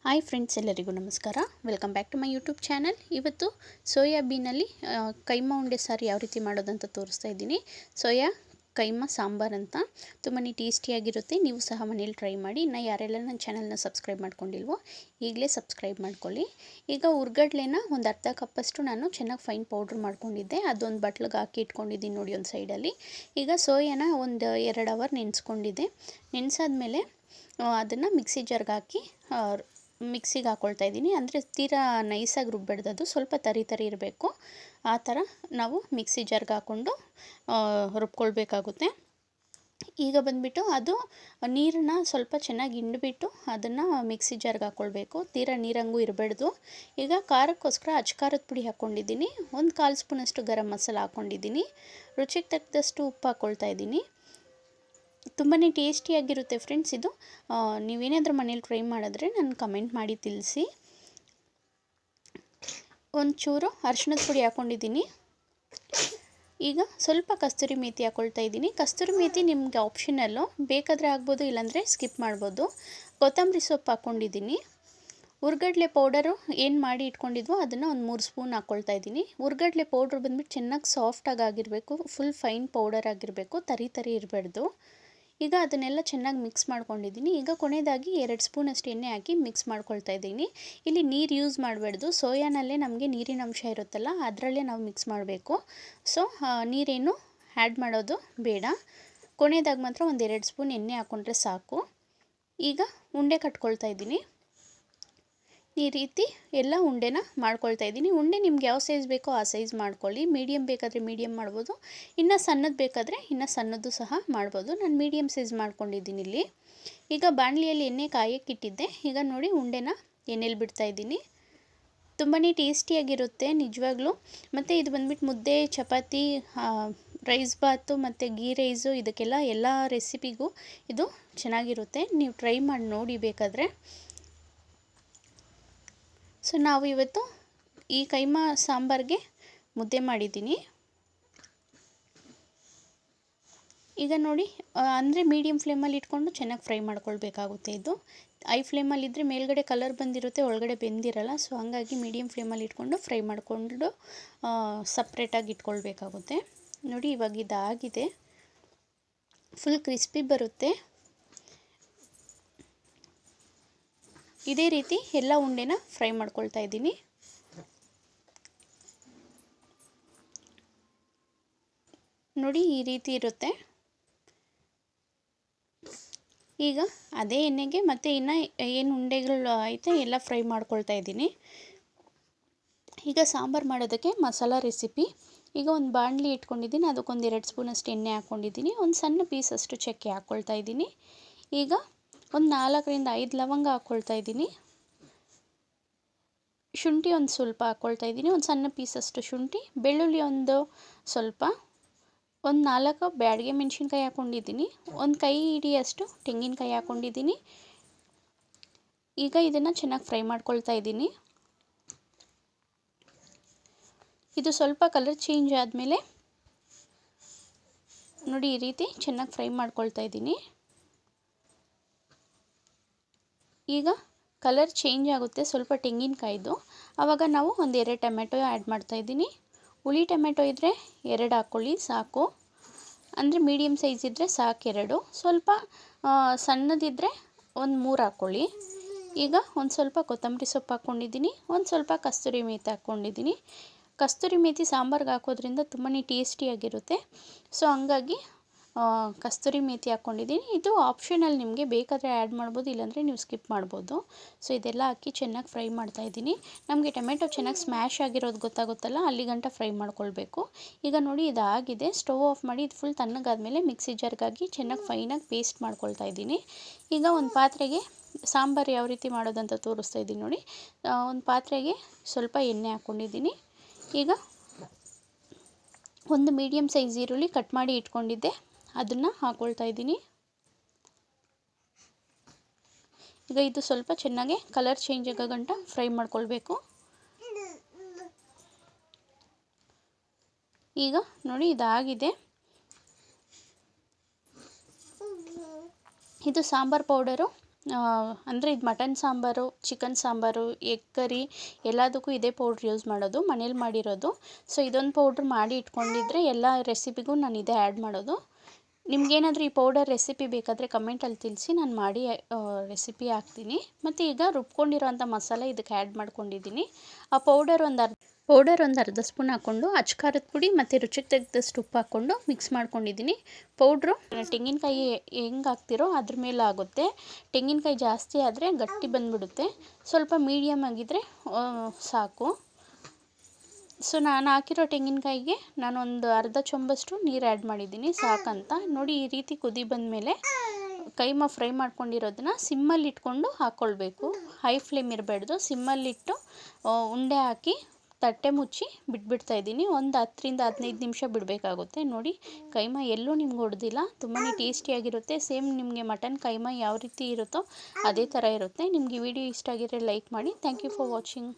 Hi friends, ಎಲ್ಲರಿಗೂ ನಮಸ್ಕಾರ. Welcome back to my YouTube channel. ಇವತ್ತು ಸೋಯಾಬೀನಲ್ಲಿ ಕೈಮಾ ಉಂಡೆ ಸಾರು ಯಾವ ರೀತಿ ಮಾಡೋದಂತ ತೋರಿಸ್ತಾ ಇದ್ದೀನಿ. ಸೋಯಾ ಕೈಮಾ ಸಾಂಬಾರು ಅಂತ ತುಂಬಾ ಟೇಸ್ಟಿಯಾಗಿರುತ್ತೆ. ನೀವು ಸಹ ಮನೇಲಿ ಟ್ರೈ ಮಾಡಿ. ಇನ್ನು ಯಾರೆಲ್ಲ ನನ್ನ ಚಾನಲ್ನ ಸಬ್ಸ್ಕ್ರೈಬ್ ಮಾಡ್ಕೊಂಡಿಲ್ವೋ ಈಗಲೇ ಸಬ್ಸ್ಕ್ರೈಬ್ ಮಾಡ್ಕೊಳ್ಳಿ. ಈಗ ಉರ್ಗಡ್ಲೆನ ಒಂದು ಅರ್ಧ ಕಪ್ಪಷ್ಟು ನಾನು ಚೆನ್ನಾಗಿ ಫೈನ್ ಪೌಡ್ರ್ ಮಾಡ್ಕೊಂಡಿದ್ದೆ. ಅದೊಂದು ಬಟ್ಲಿಗೆ ಹಾಕಿ ಇಟ್ಕೊಂಡಿದ್ದೀನಿ ನೋಡಿ ಒಂದು ಸೈಡಲ್ಲಿ. ಈಗ ಸೋಯಾನ ಒಂದು 2 ಅವರ್ ನೆನೆಸ್ಕೊಂಡಿದ್ದೆ. ನೆನೆಸಾದ್ಮೇಲೆ ಅದನ್ನು ಮಿಕ್ಸಿ ಜಾರ್ಗೆ ಹಾಕಿ ಮಿಕ್ಸಿಗೆ ಹಾಕ್ಕೊಳ್ತಾ ಇದ್ದೀನಿ. ಅಂದರೆ ತೀರಾ ನೈಸಾಗಿ ರುಬ್ಬೇಡ್ದು, ಸ್ವಲ್ಪ ತರಿ ಇರಬೇಕು. ಆ ಥರ ನಾವು ಮಿಕ್ಸಿ ಜಾರ್ಗೆ ಹಾಕ್ಕೊಂಡು ರುಬ್ಕೊಳ್ಬೇಕಾಗುತ್ತೆ. ಈಗ ಬಂದುಬಿಟ್ಟು ಅದು ನೀರನ್ನ ಸ್ವಲ್ಪ ಚೆನ್ನಾಗಿ ಹಿಂಡ್ಬಿಟ್ಟು ಅದನ್ನು ಮಿಕ್ಸಿ ಜಾರ್ಗೆ ಹಾಕ್ಕೊಳ್ಬೇಕು. ತೀರಾ ನೀರಂಗೂ ಇರಬೇಡ್ದು. ಈಗ ಖಾರಕ್ಕೋಸ್ಕರ ಅಚ್ಕಾರದ ಪುಡಿ ಹಾಕ್ಕೊಂಡಿದ್ದೀನಿ. 1/4 ಸ್ಪೂನಷ್ಟು ಗರಂ ಮಸಾಲ ಹಾಕ್ಕೊಂಡಿದ್ದೀನಿ. ರುಚಿಗೆ ತಕ್ಕದಷ್ಟು ಉಪ್ಪು ಹಾಕ್ಕೊಳ್ತಾ ಇದ್ದೀನಿ. ತುಂಬಾ ಟೇಸ್ಟಿಯಾಗಿರುತ್ತೆ ಫ್ರೆಂಡ್ಸ್ ಇದು. ನೀವೇನಾದರೂ ಮನೇಲಿ ಟ್ರೈ ಮಾಡಿದ್ರೆ ನಾನು ಕಮೆಂಟ್ ಮಾಡಿ ತಿಳಿಸಿ. ಒಂಚೂರು ಅರಿಶಿಣದ ಪುಡಿ ಹಾಕ್ಕೊಂಡಿದ್ದೀನಿ. ಈಗ ಸ್ವಲ್ಪ ಕಸ್ತೂರಿ ಮೇಥಿ ಹಾಕ್ಕೊಳ್ತಾ ಇದ್ದೀನಿ. ಕಸ್ತೂರಿ ಮೇಥಿ ನಿಮಗೆ ಆಪ್ಷನಲ್ಲು, ಬೇಕಾದರೆ ಆಗ್ಬೋದು, ಇಲ್ಲಾಂದರೆ ಸ್ಕಿಪ್ ಮಾಡ್ಬೋದು. ಕೊತ್ತಂಬರಿ ಸೊಪ್ಪು ಹಾಕ್ಕೊಂಡಿದ್ದೀನಿ. ಉರ್ಗಡ್ಲೆ ಪೌಡರು ಏನು ಮಾಡಿ ಇಟ್ಕೊಂಡಿದ್ವೋ ಅದನ್ನು ಒಂದು 3 ಸ್ಪೂನ್ ಹಾಕ್ಕೊಳ್ತಾ ಇದ್ದೀನಿ. ಉರ್ಗಡ್ಲೆ ಪೌಡ್ರ್ ಬಂದುಬಿಟ್ಟು ಚೆನ್ನಾಗಿ ಸಾಫ್ಟಾಗಿ ಆಗಿರಬೇಕು, ಫುಲ್ ಫೈನ್ ಪೌಡರ್ ಆಗಿರಬೇಕು, ತರಿ ಇರಬಾರ್ದು. ಈಗ ಅದನ್ನೆಲ್ಲ ಚೆನ್ನಾಗಿ ಮಿಕ್ಸ್ ಮಾಡ್ಕೊಂಡಿದ್ದೀನಿ. ಈಗ ಕೊನೆಯದಾಗಿ 2 ಸ್ಪೂನಷ್ಟು ಎಣ್ಣೆ ಹಾಕಿ ಮಿಕ್ಸ್ ಮಾಡ್ಕೊಳ್ತಾ ಇದ್ದೀನಿ. ಇಲ್ಲಿ ನೀರು ಯೂಸ್ ಮಾಡಬಾರ್ದು. ಸೋಯಾನಲ್ಲೇ ನಮಗೆ ನೀರಿನ ಅಂಶ ಇರುತ್ತಲ್ಲ, ಅದರಲ್ಲೇ ನಾವು ಮಿಕ್ಸ್ ಮಾಡಬೇಕು. ಸೊ ನೀರೇನು ಆ್ಯಡ್ ಮಾಡೋದು ಬೇಡ. ಕೊನೆಯದಾಗಿ ಮಾತ್ರ ಒಂದು 2 ಸ್ಪೂನ್ ಎಣ್ಣೆ ಹಾಕ್ಕೊಂಡ್ರೆ ಸಾಕು. ಈಗ ಉಂಡೆ ಕಟ್ಕೊಳ್ತಾ ಇದ್ದೀನಿ. ಈ ರೀತಿ ಎಲ್ಲ ಉಂಡೆನ ಮಾಡ್ಕೊಳ್ತಾ ಇದ್ದೀನಿ. ಉಂಡೆ ನಿಮ್ಗೆ ಯಾವ ಸೈಜ್ ಬೇಕೋ ಆ ಸೈಜ್ ಮಾಡ್ಕೊಳ್ಳಿ. ಮೀಡಿಯಮ್ ಬೇಕಾದರೆ ಮೀಡಿಯಮ್ ಮಾಡ್ಬೋದು, ಇನ್ನು ಸಣ್ಣದು ಬೇಕಾದರೆ ಇನ್ನು ಸಣ್ಣದು ಸಹ ಮಾಡ್ಬೋದು. ನಾನು ಮೀಡಿಯಮ್ ಸೈಜ್ ಮಾಡ್ಕೊಂಡಿದ್ದೀನಿ ಇಲ್ಲಿ. ಈಗ ಬಾಣಲಿಯಲ್ಲಿ ಎಣ್ಣೆ ಕಾಯಕ್ಕಿಟ್ಟಿದ್ದೆ. ಈಗ ನೋಡಿ ಉಂಡೆನ ಎಣ್ಣೆಲಿ ಬಿಡ್ತಾ ಇದ್ದೀನಿ. ತುಂಬಾ ಟೇಸ್ಟಿಯಾಗಿರುತ್ತೆ ನಿಜವಾಗ್ಲೂ. ಮತ್ತು ಇದು ಬಂದುಬಿಟ್ಟು ಮುದ್ದೆ, ಚಪಾತಿ, ರೈಸ್ ಬಾತು ಮತ್ತು ಗೀ ರೈಸು, ಇದಕ್ಕೆಲ್ಲ ಎಲ್ಲ ರೆಸಿಪಿಗೂ ಇದು ಚೆನ್ನಾಗಿರುತ್ತೆ. ನೀವು ಟ್ರೈ ಮಾಡಿ ನೋಡಿ ಬೇಕಾದರೆ. ಸೊ ನಾವು ಇವತ್ತು ಈ ಕೈಮಾ ಸಾಂಬಾರಿಗೆ ಮುದ್ದೆ ಮಾಡಿದ್ದೀನಿ. ಈಗ ನೋಡಿ, ಅಂದರೆ ಮೀಡಿಯಮ್ ಫ್ಲೇಮಲ್ಲಿ ಇಟ್ಕೊಂಡು ಚೆನ್ನಾಗಿ ಫ್ರೈ ಮಾಡ್ಕೊಳ್ಬೇಕಾಗುತ್ತೆ. ಇದು ಐ ಫ್ಲೇಮಲ್ಲಿದ್ದರೆ ಮೇಲ್ಗಡೆ ಕಲರ್ ಬಂದಿರುತ್ತೆ, ಒಳಗಡೆ ಬೆಂದಿರಲ್ಲ. ಸೊ ಹಾಗಾಗಿ ಮೀಡಿಯಮ್ ಫ್ಲೇಮಲ್ಲಿ ಇಟ್ಕೊಂಡು ಫ್ರೈ ಮಾಡಿಕೊಂಡು ಸಪ್ರೇಟಾಗಿ ಇಟ್ಕೊಳ್ಬೇಕಾಗುತ್ತೆ. ನೋಡಿ ಇವಾಗ ಇದಾಗಿದೆ, ಫುಲ್ ಕ್ರಿಸ್ಪಿ ಬರುತ್ತೆ. ಇದೇ ರೀತಿ ಎಲ್ಲ ಉಂಡೆನ ಫ್ರೈ ಮಾಡ್ಕೊಳ್ತಾ ಇದ್ದೀನಿ. ನೋಡಿ ಈ ರೀತಿ ಇರುತ್ತೆ. ಈಗ ಅದೇ ಎಣ್ಣೆಗೆ ಮತ್ತೆ ಇನ್ನು ಏನು ಉಂಡೆಗಳು ಐತೆ ಎಲ್ಲ ಫ್ರೈ ಮಾಡ್ಕೊಳ್ತಾ ಇದ್ದೀನಿ. ಈಗ ಸಾಂಬಾರು ಮಾಡೋದಕ್ಕೆ ಮಸಾಲ ರೆಸಿಪಿ. ಈಗ ಒಂದು ಬಾಣಲಿ ಇಟ್ಕೊಂಡಿದ್ದೀನಿ. ಅದಕ್ಕೊಂದು 2 ಸ್ಪೂನಷ್ಟು ಎಣ್ಣೆ ಹಾಕ್ಕೊಂಡಿದ್ದೀನಿ. ಒಂದು ಸಣ್ಣ ಪೀಸಷ್ಟು ಚಕ್ಕೆ ಹಾಕ್ಕೊಳ್ತಾ ಇದ್ದೀನಿ. ಈಗ ಒಂದು 4ರಿಂದ 5 ಲವಂಗ ಹಾಕ್ಕೊಳ್ತಾ ಇದ್ದೀನಿ. ಶುಂಠಿ ಒಂದು ಸ್ವಲ್ಪ ಹಾಕ್ಕೊಳ್ತಾ ಇದ್ದೀನಿ, ಒಂದು ಸಣ್ಣ ಪೀಸಷ್ಟು ಶುಂಠಿ. ಬೆಳ್ಳುಳ್ಳಿ ಒಂದು ಸ್ವಲ್ಪ, ಒಂದು 4 ಬ್ಯಾಡಗೆ ಮೆಣಸಿನ್ಕಾಯಿ ಹಾಕ್ಕೊಂಡಿದ್ದೀನಿ. ಒಂದು ಕೈ ಹಿಡಿಯಷ್ಟು ತೆಂಗಿನಕಾಯಿ ಹಾಕ್ಕೊಂಡಿದ್ದೀನಿ. ಈಗ ಇದನ್ನು ಚೆನ್ನಾಗಿ ಫ್ರೈ ಮಾಡ್ಕೊಳ್ತಾ ಇದ್ದೀನಿ. ಇದು ಸ್ವಲ್ಪ ಕಲರ್ ಚೇಂಜ್ ಆದಮೇಲೆ ನೋಡಿ ಈ ರೀತಿ ಚೆನ್ನಾಗಿ ಫ್ರೈ ಮಾಡ್ಕೊಳ್ತಾ ಇದ್ದೀನಿ. ಈಗ ಕಲರ್ ಚೇಂಜ್ ಆಗುತ್ತೆ ಸ್ವಲ್ಪ ತೆಂಗಿನಕಾಯಿದು. ಆವಾಗ ನಾವು ಒಂದು 2 ಟೊಮೆಟೊ ಆ್ಯಡ್ ಮಾಡ್ತಾಯಿದ್ದೀನಿ. ಹುಳಿ ಟೊಮೆಟೊ ಇದ್ದರೆ 2 ಹಾಕ್ಕೊಳ್ಳಿ ಸಾಕು. ಅಂದರೆ ಮೀಡಿಯಮ್ ಸೈಜ್ ಇದ್ದರೆ ಸಾಕು 2. ಸ್ವಲ್ಪ ಸಣ್ಣದಿದ್ದರೆ ಒಂದು 3 ಹಾಕ್ಕೊಳ್ಳಿ. ಈಗ ಒಂದು ಸ್ವಲ್ಪ ಕೊತ್ತಂಬರಿ ಸೊಪ್ಪು ಹಾಕ್ಕೊಂಡಿದ್ದೀನಿ. ಒಂದು ಸ್ವಲ್ಪ ಕಸ್ತೂರಿ ಮೇಥಿ ಹಾಕ್ಕೊಂಡಿದ್ದೀನಿ. ಕಸ್ತೂರಿ ಮೇಥಿ ಸಾಂಬಾರ್ಗೆ ಹಾಕೋದ್ರಿಂದ ತುಂಬಾ ಟೇಸ್ಟಿಯಾಗಿರುತ್ತೆ. ಸೊ ಹಂಗಾಗಿ ಕಸ್ತೂರಿ ಮೇಥಿ ಹಾಕ್ಕೊಂಡಿದ್ದೀನಿ. ಇದು ಆಪ್ಷನಲ್, ನಿಮಗೆ ಬೇಕಾದರೆ ಆ್ಯಡ್ ಮಾಡ್ಬೋದು, ಇಲ್ಲಾಂದರೆ ನೀವು ಸ್ಕಿಪ್ ಮಾಡ್ಬೋದು. ಸೊ ಇದೆಲ್ಲ ಹಾಕಿ ಚೆನ್ನಾಗಿ ಫ್ರೈ ಮಾಡ್ತಾಯಿದ್ದೀನಿ. ನಮಗೆ ಟೊಮೆಟೊ ಚೆನ್ನಾಗಿ ಸ್ಮ್ಯಾಶ್ ಆಗಿರೋದು ಗೊತ್ತಾಗುತ್ತಲ್ಲ, ಅಲ್ಲಿಗಂಟ ಫ್ರೈ ಮಾಡ್ಕೊಳ್ಬೇಕು. ಈಗ ನೋಡಿ ಇದಾಗಿದೆ. ಸ್ಟವ್ ಆಫ್ ಮಾಡಿ ಇದು ಫುಲ್ ತಣ್ಣಗಾದ್ಮೇಲೆ ಮಿಕ್ಸಿ ಜಾರ್ಗಾಗಿ ಚೆನ್ನಾಗಿ ಫೈನಾಗಿ ಪೇಸ್ಟ್ ಮಾಡ್ಕೊಳ್ತಾ ಇದ್ದೀನಿ. ಈಗ ಒಂದು ಪಾತ್ರೆಗೆ ಸಾಂಬಾರು ಯಾವ ರೀತಿ ಮಾಡೋದಂತ ತೋರಿಸ್ತಾ ಇದ್ದೀನಿ ನೋಡಿ. ಒಂದು ಪಾತ್ರೆಗೆ ಸ್ವಲ್ಪ ಎಣ್ಣೆ ಹಾಕ್ಕೊಂಡಿದ್ದೀನಿ. ಈಗ ಒಂದು ಮೀಡಿಯಮ್ ಸೈಜ್ ಈರುಳ್ಳಿ ಕಟ್ ಮಾಡಿ ಇಟ್ಕೊಂಡಿದ್ದೆ, ಅದನ್ನು ಹಾಕ್ಕೊಳ್ತಾ ಇದ್ದೀನಿ. ಈಗ ಇದು ಸ್ವಲ್ಪ ಚೆನ್ನಾಗಿ ಕಲರ್ ಚೇಂಜ್ ಆಗೋ ಗಂಟ ಫ್ರೈ ಮಾಡ್ಕೊಳ್ಬೇಕು. ಈಗ ನೋಡಿ ಇದಾಗಿದೆ. ಇದು ಸಾಂಬಾರ್ ಪೌಡರು ಅಂದರೆ ಇದು mutton sambar, chicken sambar, egg curry ಎಲ್ಲದಕ್ಕೂ ಇದೇ ಪೌಡ್ರ್ ಯೂಸ್ ಮಾಡೋದು, ಮನೇಲಿ ಮಾಡಿರೋದು. ಸೊ ಇದೊಂದು ಪೌಡ್ರ್ ಮಾಡಿ ಇಟ್ಕೊಂಡಿದ್ರೆ ಎಲ್ಲ ರೆಸಿಪಿಗೂ ನಾನು ಇದೇ ಆ್ಯಡ್ ಮಾಡೋದು. ನಿಮ್ಗೇನಾದರೂ ಈ ಪೌಡರ್ ರೆಸಿಪಿ ಬೇಕಾದರೆ ಕಮೆಂಟಲ್ಲಿ ತಿಳಿಸಿ, ನಾನು ಮಾಡಿ ರೆಸಿಪಿ ಹಾಕ್ತೀನಿ. ಮತ್ತು ಈಗ ರುಬ್ಕೊಂಡಿರೋಂಥ ಮಸಾಲೆ ಇದಕ್ಕೆ ಆ್ಯಡ್ ಮಾಡ್ಕೊಂಡಿದ್ದೀನಿ. ಆ ಪೌಡರ್ ಒಂದು ಅರ್ಧ ಸ್ಪೂನ್ ಹಾಕ್ಕೊಂಡು ಅಚ್ಕಾರದ ಪುಡಿ ಮತ್ತು ರುಚಿಗೆ ತಕ್ಕದಷ್ಟು ಉಪ್ಪು ಹಾಕ್ಕೊಂಡು ಮಿಕ್ಸ್ ಮಾಡ್ಕೊಂಡಿದ್ದೀನಿ. ಪೌಡ್ರು ತೆಂಗಿನಕಾಯಿ ಹೆಂಗೆ ಹಾಕ್ತಿರೋ ಅದ್ರ ಮೇಲೆ ಆಗುತ್ತೆ. ತೆಂಗಿನಕಾಯಿ ಜಾಸ್ತಿ ಆದರೆ ಗಟ್ಟಿ ಬಂದುಬಿಡುತ್ತೆ, ಸ್ವಲ್ಪ ಮೀಡಿಯಮ್ ಆಗಿದ್ದರೆ ಸಾಕು. ಸೊ ನಾನು ಹಾಕಿರೋ ತೆಂಗಿನಕಾಯಿಗೆ ನಾನೊಂದು ಅರ್ಧ ಚೊಂಬಷ್ಟು ನೀರು ಆ್ಯಡ್ ಮಾಡಿದ್ದೀನಿ ಸಾಕಂತ. ನೋಡಿ ಈ ರೀತಿ ಕುದಿ ಬಂದಮೇಲೆ ಕೈಮಾ ಫ್ರೈ ಮಾಡ್ಕೊಂಡಿರೋದನ್ನ ಸಿಮ್ಮಲ್ಲಿ ಇಟ್ಕೊಂಡು ಹಾಕ್ಕೊಳ್ಬೇಕು. ಹೈ ಫ್ಲೇಮ್ ಇರಬಾರ್ದು, ಸಿಮ್ಮಲ್ಲಿಟ್ಟು ಉಂಡೆ ಹಾಕಿ ತಟ್ಟೆ ಮುಚ್ಚಿ ಬಿಟ್ಬಿಡ್ತಾ ಇದ್ದೀನಿ. ಒಂದು 10ರಿಂದ 15 ನಿಮಿಷ ಬಿಡಬೇಕಾಗುತ್ತೆ. ನೋಡಿ ಕೈಮಾ ಎಲ್ಲೂ ನಿಮ್ಗೆ ಹೊಡೆದಿಲ್ಲ, ತುಂಬಾ ಟೇಸ್ಟಿಯಾಗಿರುತ್ತೆ. ಸೇಮ್ ನಿಮಗೆ ಮಟನ್ ಕೈಮಾ ಯಾವ ರೀತಿ ಇರುತ್ತೋ ಅದೇ ಥರ ಇರುತ್ತೆ. ನಿಮಗೆ ಈ ವಿಡಿಯೋ ಇಷ್ಟ ಆಗಿದ್ರೆ ಲೈಕ್ ಮಾಡಿ. Thank you for watching.